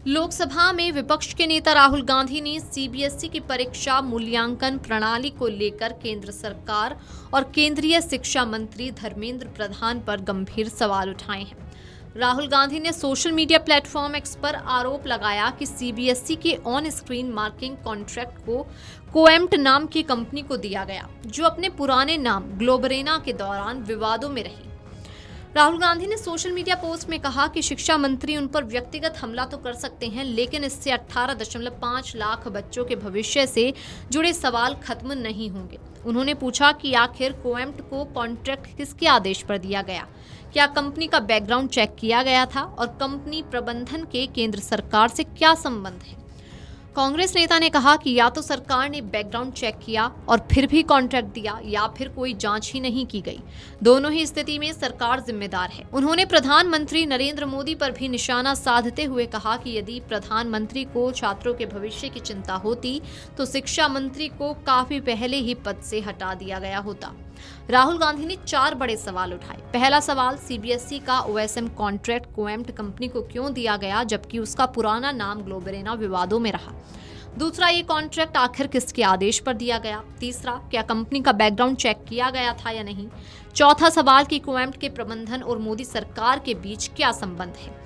लोकसभा में विपक्ष के नेता राहुल गांधी ने सीबीएसई की परीक्षा मूल्यांकन प्रणाली को लेकर केंद्र सरकार और केंद्रीय शिक्षा मंत्री धर्मेंद्र प्रधान पर गंभीर सवाल उठाए हैं। राहुल गांधी ने सोशल मीडिया प्लेटफॉर्म एक्स पर आरोप लगाया कि सीबीएसई के ऑन स्क्रीन मार्किंग कॉन्ट्रैक्ट को कोएम्प्ट नाम की कंपनी को दिया गया, जो अपने पुराने नाम ग्लोबरेना के दौरान विवादों में रही। राहुल गांधी ने सोशल मीडिया पोस्ट में कहा कि शिक्षा मंत्री उन पर व्यक्तिगत हमला तो कर सकते हैं, लेकिन इससे 18.5 लाख बच्चों के भविष्य से जुड़े सवाल खत्म नहीं होंगे। उन्होंने पूछा कि आखिर कोएम्प्ट को कॉन्ट्रैक्ट किसके आदेश पर दिया गया, क्या कंपनी का बैकग्राउंड चेक किया गया था और कंपनी प्रबंधन के केंद्र सरकार से क्या संबंध है। कांग्रेस नेता ने कहा कि या तो सरकार ने बैकग्राउंड चेक किया और फिर भी कॉन्ट्रैक्ट दिया, या फिर कोई जांच ही नहीं की गई। दोनों ही स्थिति में सरकार जिम्मेदार है। उन्होंने प्रधानमंत्री नरेंद्र मोदी पर भी निशाना साधते हुए कहा कि यदि प्रधानमंत्री को छात्रों के भविष्य की चिंता होती तो शिक्षा मंत्री को काफी पहले ही पद से हटा दिया गया होता। राहुल गांधी ने 4 बड़े सवाल उठाए। पहला सवाल, सीबीएसई का ओएसएम कॉन्ट्रैक्ट कोएम्प्ट कंपनी को क्यों दिया गया जबकि उसका पुराना नाम ग्लोबरेना विवादों में रहा। दूसरा, ये कॉन्ट्रैक्ट आखिर किसके आदेश पर दिया गया। तीसरा, क्या कंपनी का बैकग्राउंड चेक किया गया था या नहीं। चौथा सवाल कि कोएम्प्ट के प्रबंधन और मोदी सरकार के बीच क्या संबंध है।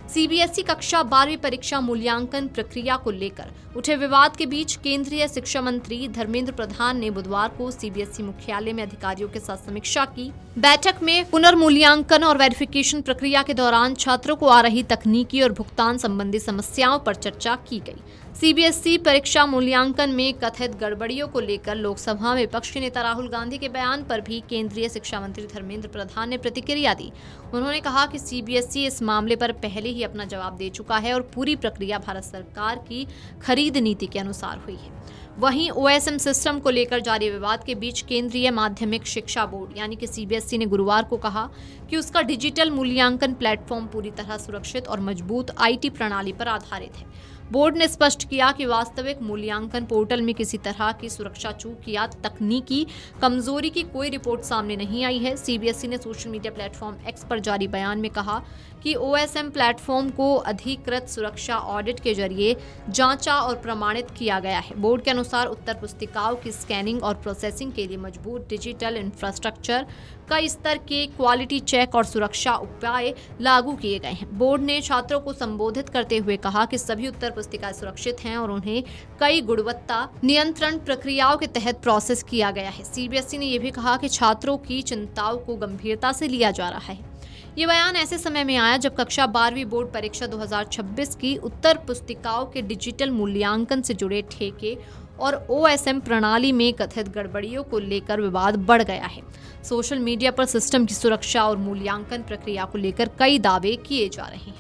सीबीएसई कक्षा 12वीं परीक्षा मूल्यांकन प्रक्रिया को लेकर उठे विवाद के बीच केंद्रीय शिक्षा मंत्री धर्मेंद्र प्रधान ने बुधवार को सीबीएसई मुख्यालय में अधिकारियों के साथ समीक्षा की। बैठक में पुनर्मूल्यांकन और वेरिफिकेशन प्रक्रिया के दौरान छात्रों को आ रही तकनीकी और भुगतान संबंधी समस्याओं पर चर्चा की गई। सीबीएसई परीक्षा मूल्यांकन में कथित गड़बड़ियों को लेकर लोकसभा में विपक्ष के नेता राहुल गांधी के बयान पर भी केंद्रीय शिक्षा मंत्री धर्मेंद्र प्रधान ने प्रतिक्रिया दी। उन्होंने कहा कि सीबीएसई इस मामले पर पहले ही अपना जवाब दे चुका है और पूरी प्रक्रिया भारत सरकार की खरीद नीति के अनुसार हुई है। वहीं ओएसएम सिस्टम को लेकर जारी विवाद के बीच केंद्रीय माध्यमिक शिक्षा बोर्ड यानी कि सीबीएसई ने गुरुवार को कहा कि उसका डिजिटल मूल्यांकन प्लेटफॉर्म पूरी तरह सुरक्षित और मजबूत आईटी प्रणाली पर आधारित है। बोर्ड ने स्पष्ट किया कि वास्तविक मूल्यांकन पोर्टल में किसी तरह की सुरक्षा चूक या तकनीकी कमजोरी की कोई रिपोर्ट सामने नहीं आई है। सीबीएसई ने सोशल मीडिया प्लेटफॉर्म एक्स पर जारी बयान में कहा कि ओएसएम प्लेटफॉर्म को अधिकृत सुरक्षा ऑडिट के जरिए जांचा और प्रमाणित किया गया है। बोर्ड के अनुसार उत्तर पुस्तिकाओं की स्कैनिंग और प्रोसेसिंग के लिए मजबूत डिजिटल इंफ्रास्ट्रक्चर, कई स्तर के क्वालिटी चेक और सुरक्षा उपाय लागू किए गए हैं। बोर्ड ने छात्रों को संबोधित करते हुए कहा कि सभी उत्तर पुस्तिकाएं सुरक्षित हैं और उन्हें कई गुणवत्ता नियंत्रण प्रक्रियाओं के तहत प्रोसेस किया गया है। सीबीएसई ने यह भी कहा कि छात्रों की चिंताओं को गंभीरता से लिया जा रहा है। ये बयान ऐसे समय में आया जब कक्षा 12वीं बोर्ड परीक्षा 2026 की उत्तर पुस्तिकाओं के डिजिटल मूल्यांकन से जुड़े ठेके और ओएसएम प्रणाली में कथित गड़बड़ियों को लेकर विवाद बढ़ गया है। सोशल मीडिया पर सिस्टम की सुरक्षा और मूल्यांकन प्रक्रिया को लेकर कई दावे किए जा रहे हैं।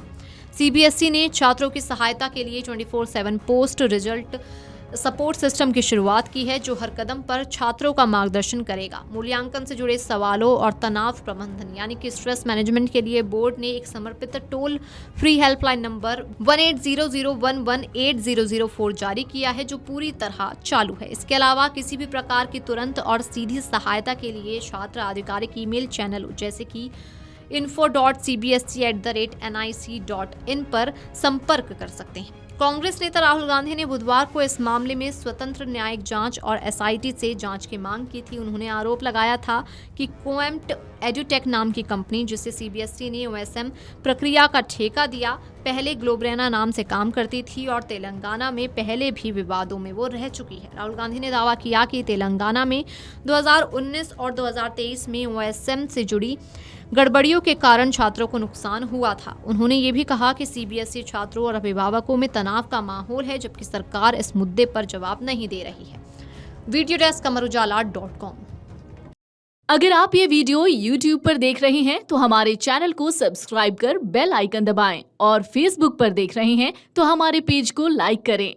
सीबीएसई ने छात्रों की सहायता के लिए 24/7 पोस्ट रिजल्ट सपोर्ट सिस्टम की शुरुआत की है, जो हर कदम पर छात्रों का मार्गदर्शन करेगा। मूल्यांकन से जुड़े सवालों और तनाव प्रबंधन यानी कि स्ट्रेस मैनेजमेंट के लिए बोर्ड ने एक समर्पित टोल फ्री हेल्पलाइन नंबर 1800118004 जारी किया है, जो पूरी तरह चालू है। इसके अलावा किसी भी प्रकार की तुरंत और सीधी सहायता के लिए छात्र आधिकारिक ईमेल चैनलों जैसे कि info.cbsc@nic.in पर संपर्क कर सकते हैं। कांग्रेस नेता राहुल गांधी ने बुधवार को इस मामले में स्वतंत्र न्यायिक जांच और एसआईटी से जांच की मांग की थी। उन्होंने आरोप लगाया था कि कोएम्प्ट एडुटेक नाम की कंपनी, जिसे सीबीएसई ने ओएसएम प्रक्रिया का ठेका दिया, पहले ग्लोबरेना नाम से काम करती थी और तेलंगाना में पहले भी विवादों में वो रह चुकी है। राहुल गांधी ने दावा किया कि तेलंगाना में 2019 और 2023 में ओएसएम से जुड़ी गड़बड़ियों के कारण छात्रों को नुकसान हुआ था। उन्होंने ये भी कहा कि सीबीएसई छात्रों और अभिभावकों में तनाव का माहौल है, जबकि सरकार इस मुद्दे पर जवाब नहीं दे रही है। Video desk amarujala.com। अगर आप ये वीडियो YouTube पर देख रहे हैं तो हमारे चैनल को सब्सक्राइब कर बेल आइकन दबाएं और Facebook पर देख रहे हैं तो हमारे पेज को लाइक करें।